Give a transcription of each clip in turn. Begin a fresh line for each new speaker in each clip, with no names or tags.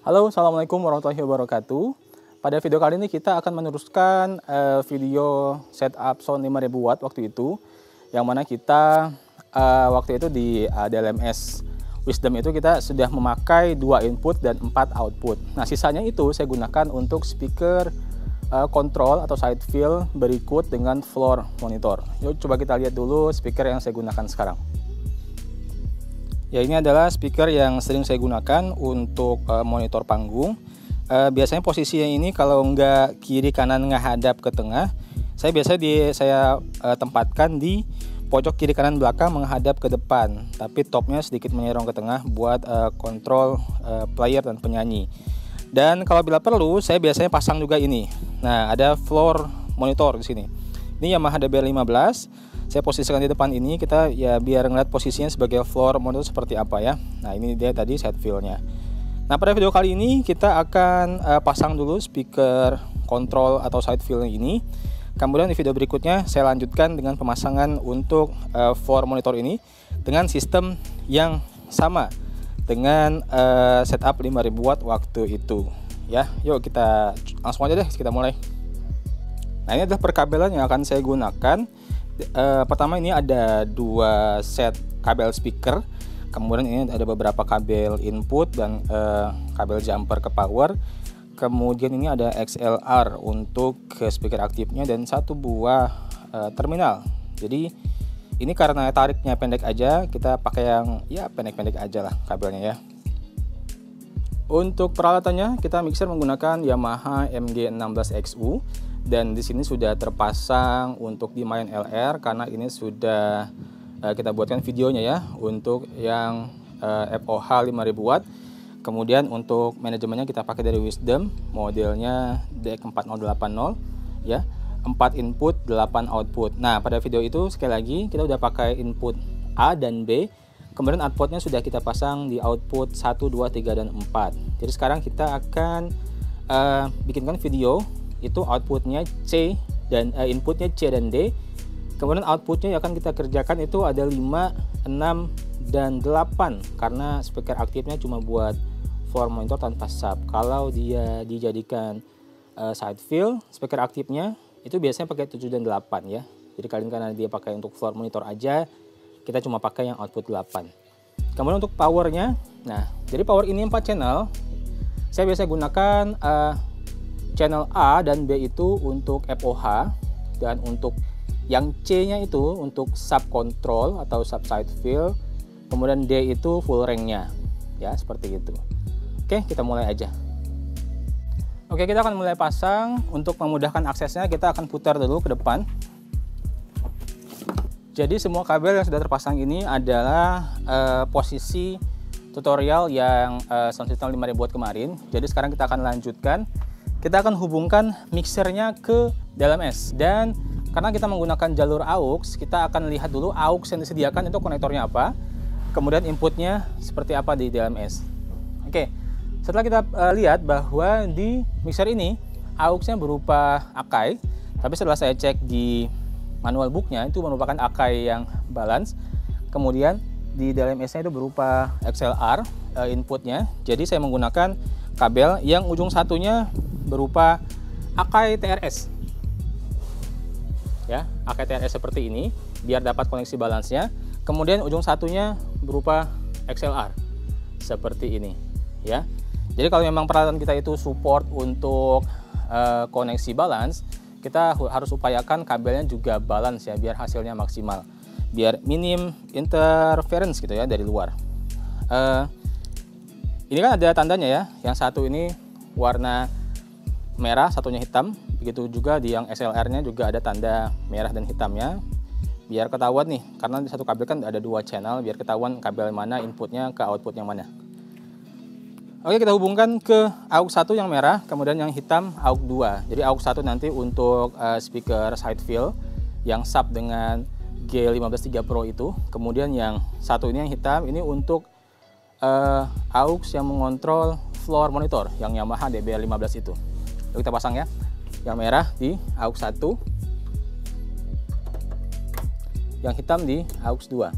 Halo, Assalamualaikum warahmatullahi wabarakatuh. Pada video kali ini kita akan meneruskan video setup sound 5000 watt waktu itu, yang mana kita waktu itu di DLMS Wisdom itu kita sudah memakai 2 input dan 4 output. Nah, sisanya itu saya gunakan untuk speaker control atau side fill berikut dengan floor monitor. Yuk coba kita lihat dulu speaker yang saya gunakan sekarang. Ya, ini adalah speaker yang sering saya gunakan untuk monitor panggung. Biasanya posisinya ini kalau nggak kiri kanan menghadap ke tengah, saya biasanya tempatkan di pojok kiri kanan belakang menghadap ke depan, tapi topnya sedikit menyerong ke tengah buat kontrol player dan penyanyi. Dan kalau bila perlu, saya biasanya pasang juga ini. Nah, ada floor monitor di sini. Ini Yamaha DBR15. Saya posisikan di depan ini, kita ya biar ngeliat posisinya sebagai floor monitor seperti apa ya. Nah, ini dia tadi side fill-nya. Nah, pada video kali ini kita akan pasang dulu speaker control atau side fill ini. Kemudian di video berikutnya saya lanjutkan dengan pemasangan untuk floor monitor ini dengan sistem yang sama dengan setup 5000 watt waktu itu ya. Yuk kita langsung aja deh, kita mulai. Nah, ini adalah perkabelan yang akan saya gunakan. Pertama, ini ada 2 set kabel speaker, kemudian ini ada beberapa kabel input dan kabel jumper ke power, kemudian ini ada XLR untuk ke speaker aktifnya dan 1 buah terminal. Jadi ini karena tariknya pendek aja, kita pakai yang ya pendek-pendek aja lah kabelnya ya. Untuk peralatannya kita mixer menggunakan Yamaha MG16XU. Dan di sini sudah terpasang untuk di main LR karena ini sudah kita buatkan videonya ya untuk yang FOH 5000 watt. Kemudian untuk manajemennya kita pakai dari Wisdom, modelnya DX4080 ya. 4 input, 8 output. Nah, pada video itu sekali lagi kita udah pakai input A dan B. Kemudian outputnya sudah kita pasang di output 1, 2, 3 dan 4. Jadi sekarang kita akan bikinkan video. Itu outputnya C dan inputnya C dan D. Kemudian outputnya yang akan kita kerjakan itu ada 5, 6 dan 8 karena speaker aktifnya cuma buat floor monitor tanpa sub. Kalau dia dijadikan side fill, speaker aktifnya itu biasanya pakai 7 dan 8 ya. Jadi kalian karena dia pakai untuk floor monitor aja, kita cuma pakai yang output 8. Kemudian untuk powernya, nah jadi power ini 4 channel. Saya biasa gunakan channel A dan B itu untuk FOH, dan untuk yang C-nya itu untuk sub control atau sub side fill, kemudian D itu full range-nya ya, seperti itu. Oke, kita mulai aja. Oke, kita akan mulai pasang. Untuk memudahkan aksesnya kita akan putar dulu ke depan. Jadi semua kabel yang sudah terpasang ini adalah posisi tutorial yang sound system 5000 watt kemarin. Jadi sekarang kita akan lanjutkan. Kita akan hubungkan mixernya ke DLMS, dan karena kita menggunakan jalur AUX, kita akan lihat dulu AUX yang disediakan itu konektornya apa, kemudian inputnya seperti apa di DLMS. Oke, setelah kita lihat bahwa di mixer ini AUX-nya berupa Akai, tapi setelah saya cek di manual booknya itu merupakan Akai yang balance. Kemudian di DLMS-nya itu berupa XLR inputnya, jadi saya menggunakan kabel yang ujung satunya berupa Akai TRS ya, Akai TRS seperti ini biar dapat koneksi balance-nya. Kemudian ujung satunya berupa XLR seperti ini ya. Jadi kalau memang peralatan kita itu support untuk koneksi balance, kita harus upayakan kabelnya juga balance ya, biar hasilnya maksimal, biar minim interference gitu ya dari luar. Ini kan ada tandanya ya, yang satu ini warna merah, satunya hitam. Begitu juga di yang XLR-nya juga ada tanda merah dan hitamnya, biar ketahuan nih, karena di satu kabel kan ada 2 channel, biar ketahuan kabel mana inputnya ke output yang mana. Oke, kita hubungkan ke AUX 1 yang merah, kemudian yang hitam AUX 2. Jadi AUX 1 nanti untuk speaker side fill yang sub dengan G153 Pro itu, kemudian yang satu ini yang hitam ini untuk AUX yang mengontrol floor monitor yang Yamaha DBR15 itu. Lalu kita pasang ya, yang merah di AUX 1, yang hitam di AUX 2.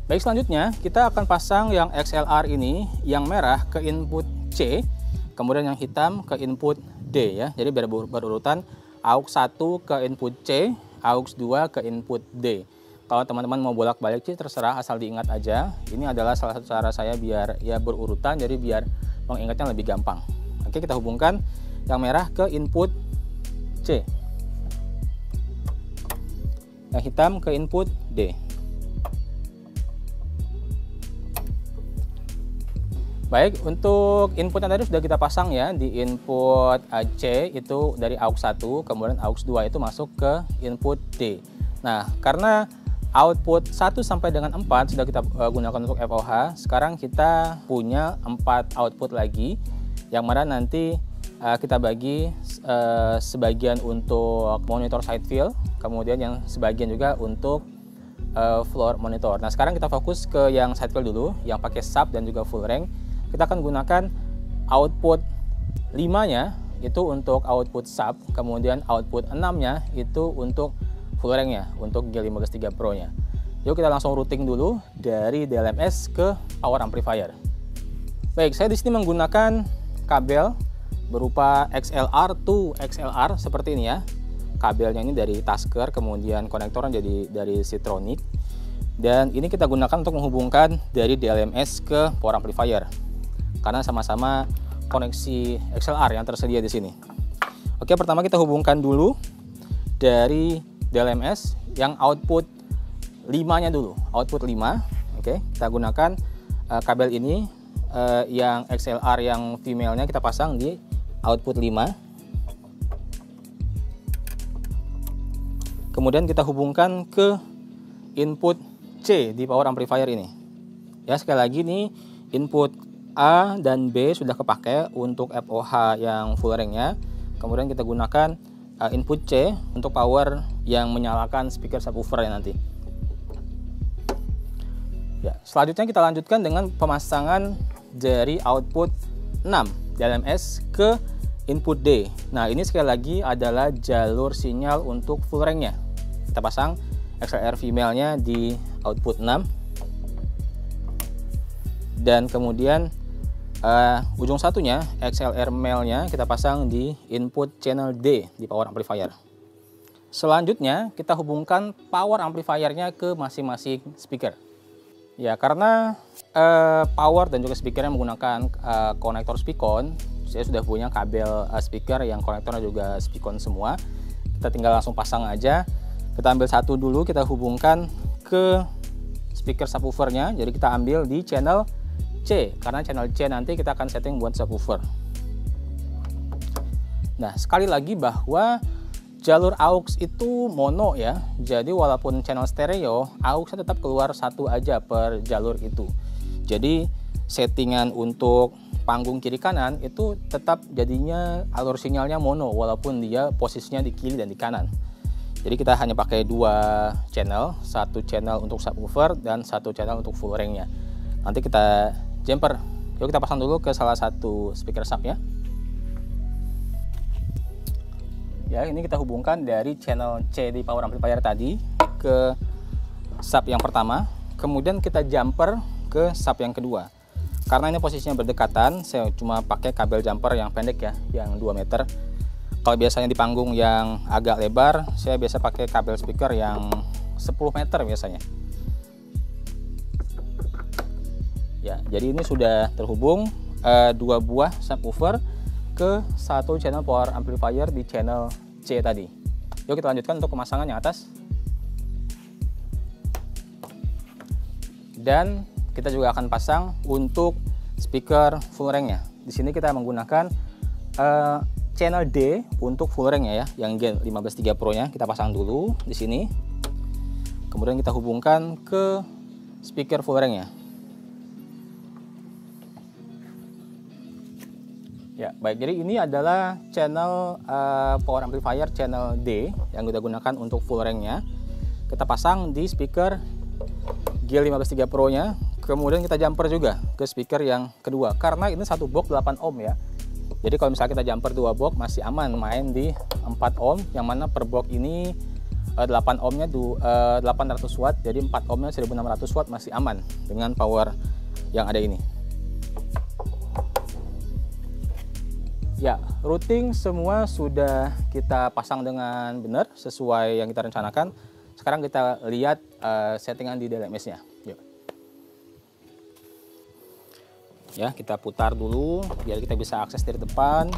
Baik, selanjutnya kita akan pasang yang XLR ini, yang merah ke input C, kemudian yang hitam ke input D ya. Jadi biar berurutan, AUX 1 ke input C, AUX 2 ke input D. Kalau teman-teman mau bolak-balik sih terserah, asal diingat aja. Ini adalah salah satu cara saya biar ya berurutan, jadi biar mengingatnya lebih gampang. Oke, kita hubungkan yang merah ke input C, yang hitam ke input D. Baik, untuk input yang tadi sudah kita pasang ya, di input C itu dari AUX 1, kemudian AUX 2 itu masuk ke input D. Nah, karena output 1 sampai dengan 4 sudah kita gunakan untuk FOH, sekarang kita punya 4 output lagi, yang mana nanti kita bagi sebagian untuk monitor side field, kemudian yang sebagian juga untuk floor monitor. Nah, sekarang kita fokus ke yang side field dulu, yang pakai sub dan juga full range. Kita akan gunakan output 5-nya itu untuk output sub, kemudian output 6-nya itu untuk full range-nya, untuk G153 Pro-nya. Yuk kita langsung routing dulu dari DLMS ke power amplifier. Baik, saya di sini menggunakan kabel berupa XLR to XLR seperti ini ya. Kabelnya ini dari Tasker, kemudian konektornya jadi dari Sitronic. Dan ini kita gunakan untuk menghubungkan dari DLMS ke power amplifier, karena sama-sama koneksi XLR yang tersedia di sini. Oke, pertama kita hubungkan dulu dari DLMS yang output 5-nya dulu, output 5. Oke, kita gunakan kabel ini yang XLR yang female-nya kita pasang di output 5. Kemudian kita hubungkan ke input C di power amplifier ini. Ya, sekali lagi nih input A dan B sudah kepakai untuk FOH yang full range-nya. Kemudian kita gunakan input C untuk power yang menyalakan speaker subwoofer nanti. Ya, selanjutnya kita lanjutkan dengan pemasangan dari output 6 DLMS ke input D. Nah, ini sekali lagi adalah jalur sinyal untuk full range-nya. Kita pasang XLR female-nya di output 6. Dan kemudian ujung satunya XLR male-nya kita pasang di input channel D di power amplifier. Selanjutnya kita hubungkan power amplifier-nya ke masing-masing speaker. Ya, karena power dan juga speakernya menggunakan konektor Spicon, saya sudah punya kabel speaker yang konektornya juga Spicon semua. Kita tinggal langsung pasang aja. Kita ambil satu dulu, kita hubungkan ke speaker subwoofernya. Jadi kita ambil di channel C, karena channel C nanti kita akan setting buat subwoofer. Nah, sekali lagi bahwa jalur AUX itu mono ya. Jadi walaupun channel stereo, AUX tetap keluar satu aja per jalur itu. Jadi settingan untuk panggung kiri kanan itu tetap jadinya alur sinyalnya mono, walaupun dia posisinya di kiri dan di kanan. Jadi kita hanya pakai 2 channel, satu channel untuk subwoofer dan satu channel untuk full range-nya. Nanti kita jumper. Yuk kita pasang dulu ke salah satu speaker sub ya. Ya, ini kita hubungkan dari channel C di power amplifier tadi ke sub yang pertama. Kemudian kita jumper ke sub yang kedua. Karena ini posisinya berdekatan, saya cuma pakai kabel jumper yang pendek ya, yang 2 meter. Kalau biasanya di panggung yang agak lebar, saya biasa pakai kabel speaker yang 10 meter biasanya. Ya, jadi ini sudah terhubung 2 buah subwoofer ke satu channel power amplifier di channel C tadi. Yuk kita lanjutkan untuk pemasangan yang atas. Dan kita juga akan pasang untuk speaker full range-nya. Di sini kita menggunakan channel D untuk full range-nya ya, yang G153 Pro-nya kita pasang dulu di sini. Kemudian kita hubungkan ke speaker full range-nya. Ya, baik. Jadi ini adalah channel power amplifier channel D yang kita gunakan untuk full range-nya. Kita pasang di speaker G153 Pro-nya. Kemudian kita jumper juga ke speaker yang kedua. Karena ini satu box 8 ohm ya. Jadi kalau misalnya kita jumper 2 box masih aman main di 4 ohm, yang mana per box ini 8 ohmnya 800 watt, jadi 4 ohmnya 1600 watt masih aman dengan power yang ada ini. Ya, routing semua sudah kita pasang dengan benar sesuai yang kita rencanakan. Sekarang kita lihat settingan di DLMS-nya. Yuk. Ya, kita putar dulu biar kita bisa akses dari depan.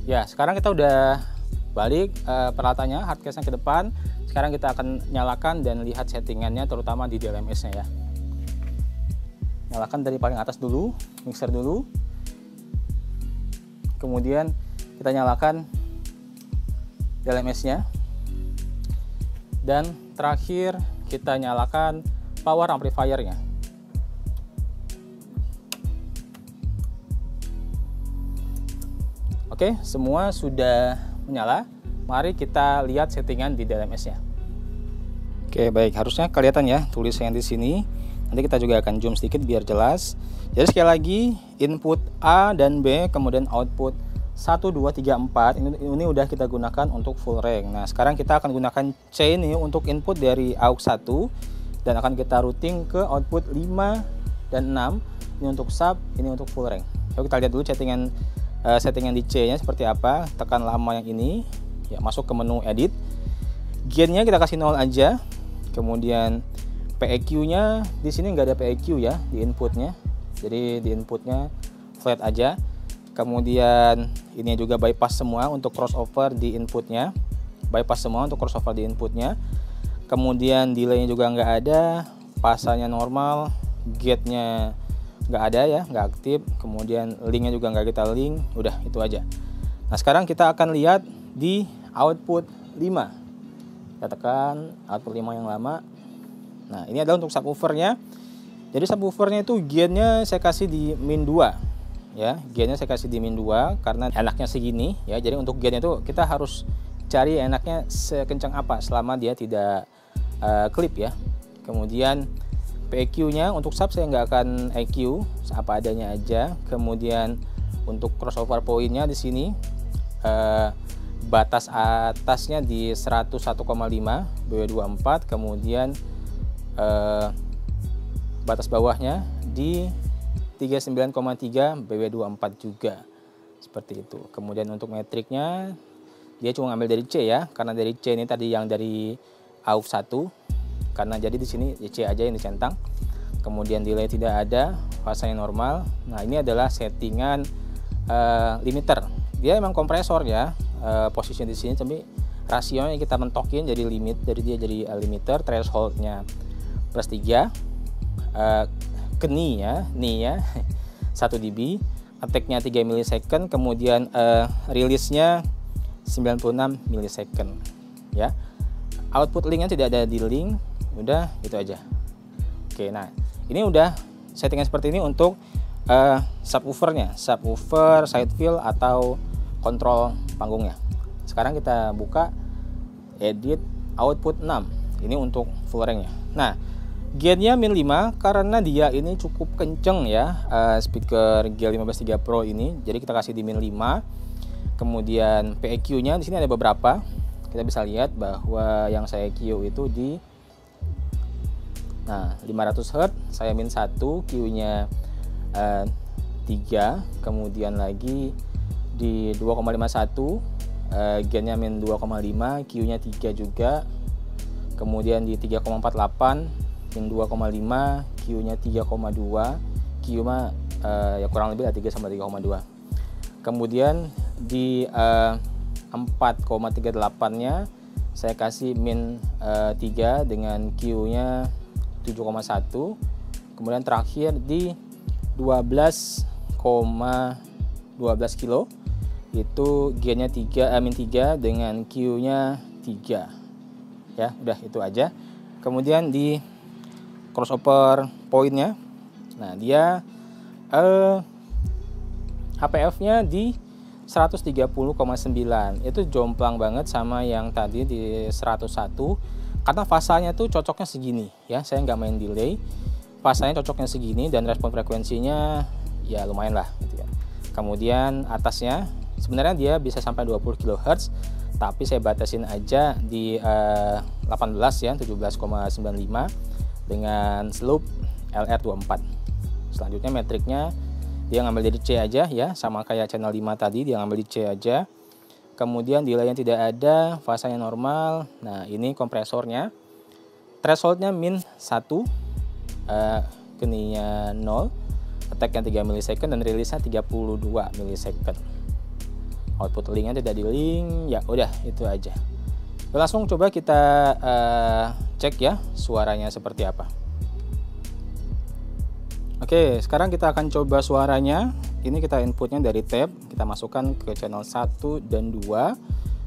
Ya, sekarang kita udah balik peralatannya, hardcase-nya ke depan. Sekarang kita akan nyalakan dan lihat settingannya, terutama di DLMS-nya ya. Nyalakan dari paling atas dulu, mixer dulu. Kemudian kita nyalakan DLMS-nya. Dan terakhir kita nyalakan power amplifier-nya. Oke, semua sudah menyala. Mari kita lihat settingan di DLMS-nya. Oke, baik, harusnya kelihatan ya tulisannya di sini. Nanti kita juga akan zoom sedikit biar jelas. Jadi sekali lagi, input A dan B, kemudian output 1, 2, 3, 4 ini udah kita gunakan untuk full range. Nah, sekarang kita akan gunakan C ini untuk input dari AUX 1 dan akan kita routing ke output 5 dan 6. Ini untuk sub, ini untuk full range. Yuk kita lihat dulu settingan di C-nya seperti apa. Tekan lama yang ini, ya, masuk ke menu edit. Gain-nya kita kasih 0 aja. Kemudian PEQ-nya di sini nggak ada PEQ ya di inputnya. Jadi di inputnya flat aja. Kemudian ini juga bypass semua untuk crossover di inputnya. Bypass semua untuk crossover di inputnya. Kemudian delay-nya juga nggak ada. Pasanya normal. Gate-nya nggak ada ya, nggak aktif. Kemudian link-nya juga nggak kita link. Udah, itu aja. Nah, sekarang kita akan lihat di output 5. Kita tekan output 5 yang lama. Nah, ini adalah untuk subwoofernya. Jadi subwoofernya itu gainnya saya kasih di min 2 ya. Gainnya saya kasih di min 2 karena enaknya segini ya. Jadi untuk gainnya itu kita harus cari enaknya sekencang apa selama dia tidak klip ya. Kemudian PEQ-nya untuk sub saya nggak akan EQ, apa adanya aja. Kemudian untuk crossover point-nya di sini batas atasnya di 101,5 BW24, kemudian batas bawahnya di 39,3 BW24 juga, seperti itu. Kemudian untuk metriknya dia cuma ngambil dari C ya, karena dari C ini tadi yang dari AUX 1, karena jadi di sini C aja yang dicentang. Kemudian delay tidak ada, fasanya normal. Nah, ini adalah settingan limiter. Dia emang kompresor ya, posisinya di sini, tapi rasionya kita mentokin jadi limit, jadi dia jadi limiter. Thresholdnya +3, ke ni ya 1 dB, attack-nya 3 millisecond, kemudian release-nya 96 millisecond ya. Output link-nya tidak ada di link, udah itu aja. Oke, nah ini udah settingan seperti ini untuk subwoofernya, subwoofer, side fill atau kontrol panggungnya. Sekarang kita buka edit output 6, ini untuk full range-nya. Nah, gain-nya min 5 karena dia ini cukup kenceng ya, speaker G15 3 Pro ini. Jadi kita kasih di min 5. Kemudian PEQ-nya di sini ada beberapa. Kita bisa lihat bahwa yang saya EQ itu di 500 Hz, saya min 1, Q-nya 3, kemudian lagi di 2,51, gain-nya min 2,5, Q-nya 3 juga. Kemudian di 3,48 min 2,5, Q-nya 3,2, Q mah ya kurang lebih 3 sampai 3,2. Kemudian di 4,38-nya saya kasih min 3 dengan Q-nya 7,1. Kemudian terakhir di 12,12 kilo itu gain-nya min 3 dengan Q-nya 3. Ya, udah itu aja. Kemudian di crossover point-nya, nah dia HPF-nya di 130,9. Itu jomplang banget sama yang tadi di 101 karena fasanya tuh cocoknya segini ya. Saya nggak main delay, fasanya cocoknya segini dan respon frekuensinya ya lumayan lah gitu ya. Kemudian atasnya sebenarnya dia bisa sampai 20 kHz, tapi saya batasin aja di 18 ya, 17,95 dengan slope LR24. Selanjutnya metriknya dia ngambil dari C aja ya, sama kayak channel 5 tadi, dia ngambil di C aja. Kemudian delay-nya tidak ada, fasanya normal. Nah, ini kompresornya. Thresholdnya min 1, keninya 0, attack-nya 3 millisecond dan rilisnya 32 millisecond. Output link-nya tidak di link, ya udah itu aja. Langsung coba kita cek ya suaranya seperti apa. Oke, sekarang kita akan coba suaranya. Ini kita inputnya dari tab, kita masukkan ke channel 1 dan 2.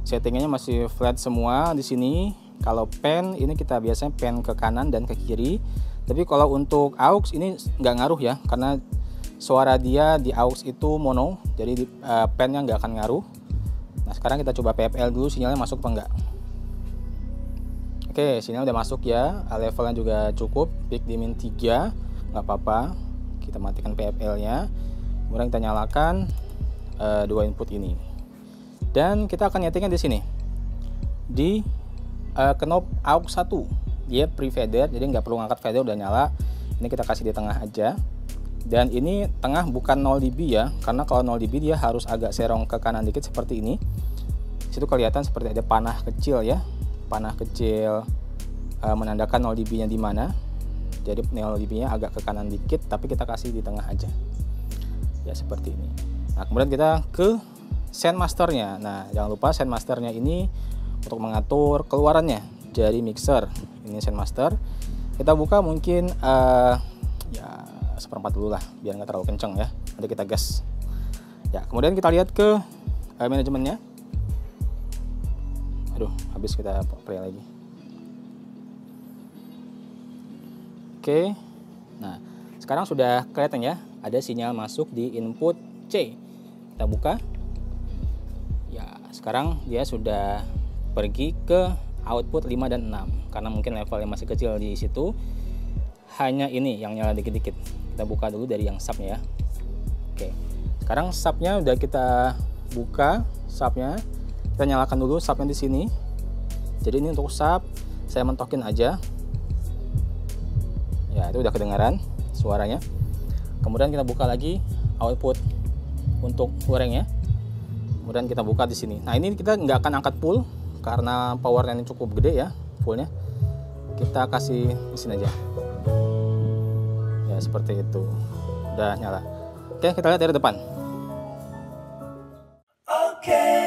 Settingannya masih flat semua di sini. Kalau pen ini kita biasanya pen ke kanan dan ke kiri. Tapi kalau untuk aux ini nggak ngaruh ya, karena suara dia di aux itu mono, jadi pennya nggak akan ngaruh. Nah, sekarang kita coba PFL dulu, sinyalnya masuk apa enggak. Oke, sinyal udah masuk ya, levelnya juga cukup, peak di min 3. Nggak apa-apa, kita matikan PFL-nya, kemudian kita nyalakan dua input ini, dan kita akan nyetingnya di sini di knob aux 1, dia pre-fader, jadi nggak perlu ngangkat fader, udah nyala. Ini kita kasih di tengah aja, dan ini tengah bukan 0 dB ya, karena kalau 0 dB dia harus agak serong ke kanan dikit seperti ini. Situ kelihatan seperti ada panah kecil ya, panah kecil menandakan 0 dB nya di mana. Jadi 0 dB nya agak ke kanan dikit, tapi kita kasih di tengah aja ya, seperti ini. Nah, kemudian kita ke Sendmaster-nya. Nah, jangan lupa Sendmaster-nya ini untuk mengatur keluarannya dari mixer. Ini Sendmaster, kita buka mungkin ya 1/4 dulu lah, biar nggak terlalu kenceng ya, nanti kita gas ya. Kemudian kita lihat ke manajemennya. Aduh, habis, kita play lagi. Oke, nah sekarang sudah kelihatan ya, ada sinyal masuk di input C. Kita buka. Ya, sekarang dia sudah pergi ke output 5 dan 6. Karena mungkin levelnya masih kecil di situ, hanya ini yang nyala dikit-dikit. Kita buka dulu dari yang subnya ya. Oke, sekarang subnya udah kita buka, subnya kita nyalakan dulu subnya di sini. Jadi ini untuk sub, saya mentokin aja. Ya, itu udah kedengaran suaranya. Kemudian kita buka lagi output untuk gorengnya. Kemudian kita buka di sini. Nah, ini kita nggak akan angkat full karena powernya ini cukup gede ya, fullnya. Kita kasih di sini aja. Ya, seperti itu. Udah nyala. Oke, kita lihat dari depan. Oke.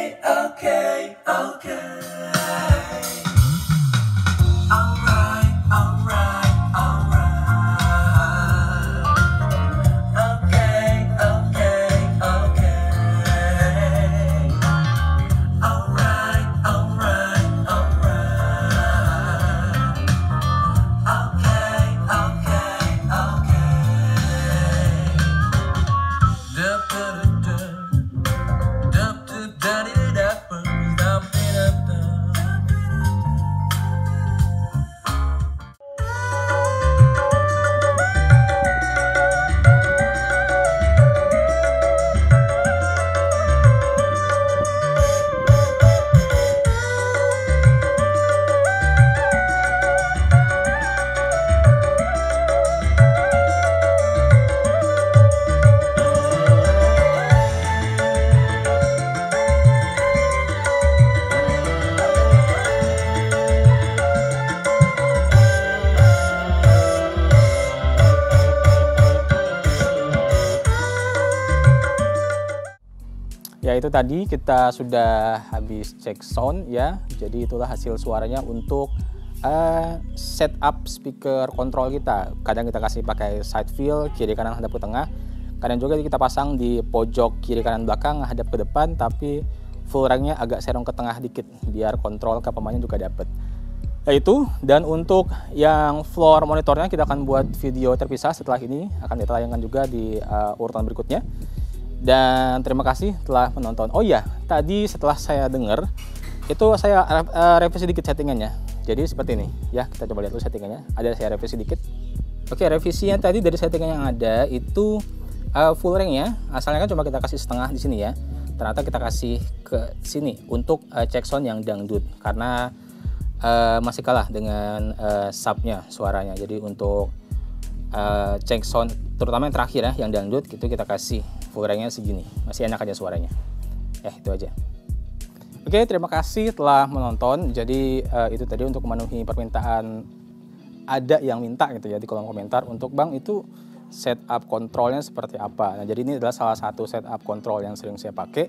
Ya, itu tadi kita sudah habis cek sound ya. Jadi itulah hasil suaranya untuk setup speaker kontrol kita. Kadang kita kasih pakai side fill, kiri kanan hadap ke tengah. Kadang juga kita pasang di pojok kiri kanan belakang hadap ke depan, tapi full rank-nya agak serong ke tengah dikit biar kontrol ke pemainnya juga dapet. Ya itu, dan untuk yang floor monitornya kita akan buat video terpisah setelah ini, akan ditayangkan juga di urutan berikutnya. Dan terima kasih telah menonton. Oh iya, tadi setelah saya dengar itu saya revisi dikit settingannya. Jadi seperti ini ya, kita coba lihat dulu settingannya. Ada saya revisi dikit. Oke, revisinya tadi dari settingan yang ada itu Full ringnya asalnya kan cuma kita kasih setengah di sini ya. Ternyata kita kasih ke sini untuk cek sound yang dangdut karena masih kalah dengan subnya suaranya. Jadi untuk cek sound terutama yang terakhir ya, yang dangdut itu kita kasih full ringnya segini, masih enak aja suaranya. Ya itu aja. Oke, terima kasih telah menonton. Jadi itu tadi untuk memenuhi permintaan, ada yang minta gitu ya di kolom komentar untuk Bang itu setup kontrolnya seperti apa. Nah, jadi ini adalah salah satu setup kontrol yang sering saya pakai.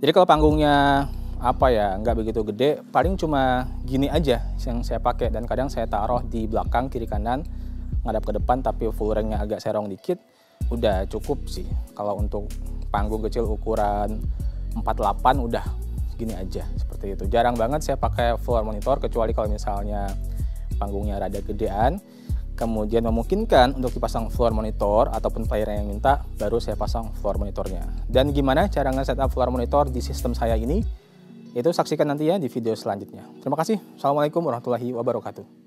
Jadi kalau panggungnya apa ya, nggak begitu gede, paling cuma gini aja yang saya pakai, dan kadang saya taruh di belakang kiri kanan ngadap ke depan, tapi full ringnya agak serong dikit, udah cukup sih. Kalau untuk panggung kecil ukuran 48 udah gini aja seperti itu. Jarang banget saya pakai floor monitor kecuali kalau misalnya panggungnya rada gedean, kemudian memungkinkan untuk dipasang floor monitor ataupun player yang minta, baru saya pasang floor monitornya. Dan gimana cara nge-setup floor monitor di sistem saya ini, itu saksikan nanti ya di video selanjutnya. Terima kasih. Assalamualaikum warahmatullahi wabarakatuh.